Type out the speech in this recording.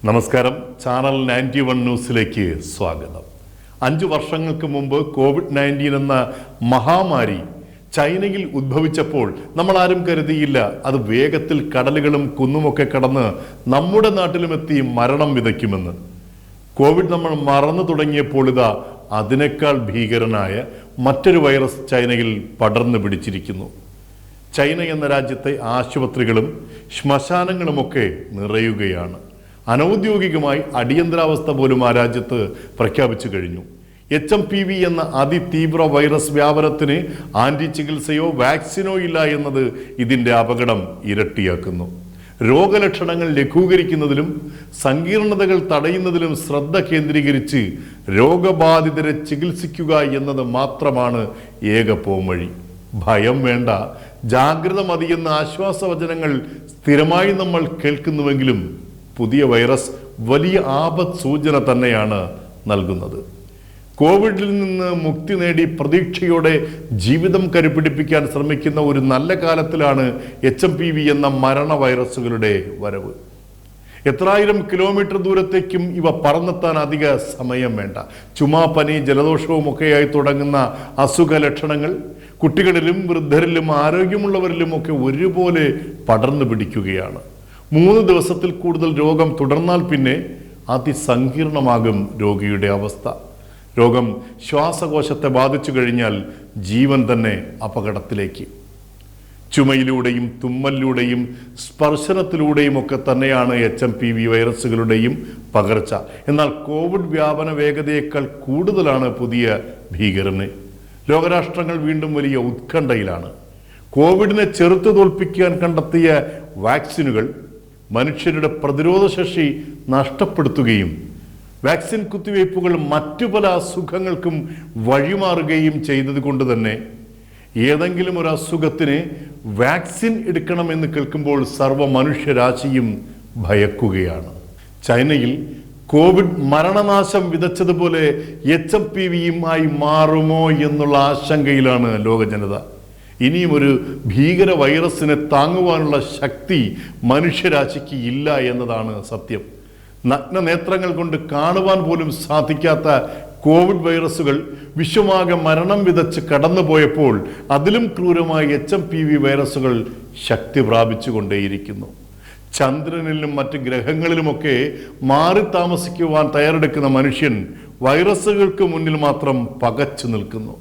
നമസ്കാരം. ചാനൽ 91 ന്യൂസിലേക്ക് സ്വാഗതം. 5 വർഷങ്ങൾക്ക് മുമ്പ് കോവിഡ്-19 എന്ന മഹാമാരി ചൈനയിൽ ഉദ്ഭവിച്ചപ്പോൾ നമ്മൾ ആരും കരുതിയില്ല അത് വേഗത്തിൽ കടലുകളും കുന്നുമൊക്കെ കടന്ന് നമ്മുടെ നാട്ടിലുമെത്തി മരണം വിതയ്ക്കുമെന്ന്. കോവിഡ് നമ്മൾ മറന്നു തുടങ്ങിയപ്പോൾ ഇതാ അതിനേക്കാൾ ഭീകരനായ മറ്റൊരു വൈറസ് ചൈനയിൽ പടർന്നു പിടിച്ചിരിക്കുന്നു. ചൈന എന്ന രാജ്യത്തെ ആശുപത്രികളും ശ്മശാനങ്ങളുമൊക്കെ നിറയുകയാണ്. അനൗദ്യോഗികമായി അടിയന്തരാവസ്ഥ പോലും ആ രാജ്യത്ത് പ്രഖ്യാപിച്ചു കഴിഞ്ഞു. HMPV എന്ന അതിതീവ്ര വൈറസ് വ്യാപനത്തിന് ആന്റി ചികിത്സയോ വാക്സിനോ ഇല്ല എന്നത് ഇതിൻ്റെ അപകടം ഇരട്ടിയാക്കുന്നു. രോഗലക്ഷണങ്ങൾ ലഘൂകരിക്കുന്നതിലും സങ്കീർണതകൾ തടയുന്നതിലും ശ്രദ്ധ കേന്ദ്രീകരിച്ച് രോഗബാധിതരെ ചികിത്സിക്കുക എന്നത് മാത്രമാണ് ഏക പോംവഴി. ഭയം വേണ്ട, ജാഗ്രത മതിയെന്ന ആശ്വാസവചനങ്ങൾ സ്ഥിരമായി നമ്മൾ കേൾക്കുന്നുവെങ്കിലും പുതിയ വൈറസ് വലിയ ആപത്ത് സൂചന തന്നെയാണ് നൽകുന്നത്. കോവിഡിൽ നിന്ന് മുക്തി നേടി പ്രതീക്ഷയോടെ ജീവിതം കരുപിടിപ്പിക്കാൻ ശ്രമിക്കുന്ന ഒരു നല്ല കാലത്തിലാണ് HMPV എന്ന മരണ വൈറസുകളുടെ വരവ്. എത്രായിരം കിലോമീറ്റർ ദൂരത്തേക്കും ഇവ പറന്നെത്താൻ അധിക സമയം വേണ്ട. ചുമ, പനി, ജലദോഷവും ഒക്കെയായി തുടങ്ങുന്ന അസുഖ ലക്ഷണങ്ങൾ കുട്ടികളിലും വൃദ്ധരിലും ആരോഗ്യമുള്ളവരിലുമൊക്കെ ഒരുപോലെ പടർന്നു പിടിക്കുകയാണ്. 3 ദിവസത്തിൽ കൂടുതൽ രോഗം തുടർന്നാൽ പിന്നെ അതിസങ്കീർണമാകും രോഗിയുടെ അവസ്ഥ. രോഗം ശ്വാസകോശത്തെ ബാധിച്ചു കഴിഞ്ഞാൽ ജീവൻ തന്നെ അപകടത്തിലേക്ക്. ചുമയിലൂടെയും തുമ്മലിലൂടെയും സ്പർശനത്തിലൂടെയും ഒക്കെ തന്നെയാണ് HMPV വൈറസുകളുടെയും പകർച്ച. എന്നാൽ കോവിഡ് വ്യാപന വേഗതയേക്കാൾ കൂടുതലാണ് പുതിയ ഭീകരന്. ലോകരാഷ്ട്രങ്ങൾ വീണ്ടും വലിയ ഉത്കണ്ഠയിലാണ്. കോവിഡിനെ ചെറുത്തു തോൽപ്പിക്കാൻ കണ്ടെത്തിയ വാക്സിനുകൾ മനുഷ്യരുടെ പ്രതിരോധശേഷി നഷ്ടപ്പെടുത്തുകയും വാക്സിൻ കുത്തിവയ്പ്പുകൾ മറ്റു പല അസുഖങ്ങൾക്കും വഴിമാറുകയും ചെയ്തതുകൊണ്ട് തന്നെ ഏതെങ്കിലും ഒരു അസുഖത്തിന് വാക്സിൻ എടുക്കണമെന്ന് കേൾക്കുമ്പോൾ സർവ്വ മനുഷ്യരാശിയും ഭയക്കുകയാണ്. ചൈനയിൽ കോവിഡ് മരണനാശം വിതച്ചതുപോലെ HMPVയുമായി മാറുമോ എന്നുള്ള ആശങ്കയിലാണ് ലോക ജനത. ഇനിയും ഒരു ഭീകര വൈറസിനെ താങ്ങുവാനുള്ള ശക്തി മനുഷ്യരാശിക്ക് ഇല്ല എന്നതാണ് സത്യം. നഗ്നനേത്രങ്ങൾ കൊണ്ട് കാണുവാൻ പോലും സാധിക്കാത്ത കോവിഡ് വൈറസുകൾ വിശ്വമാകെ മരണം വിതച്ച് കടന്നുപോയപ്പോൾ അതിലും ക്രൂരമായ HMPV വൈറസുകൾ ശക്തി പ്രാപിച്ചുകൊണ്ടേയിരിക്കുന്നു. ചന്ദ്രനിലും മറ്റ് ഗ്രഹങ്ങളിലുമൊക്കെ മാറി താമസിക്കുവാൻ തയ്യാറെടുക്കുന്ന മനുഷ്യൻ വൈറസുകൾക്ക് മുന്നിൽ മാത്രം പകച്ചു നിൽക്കുന്നു.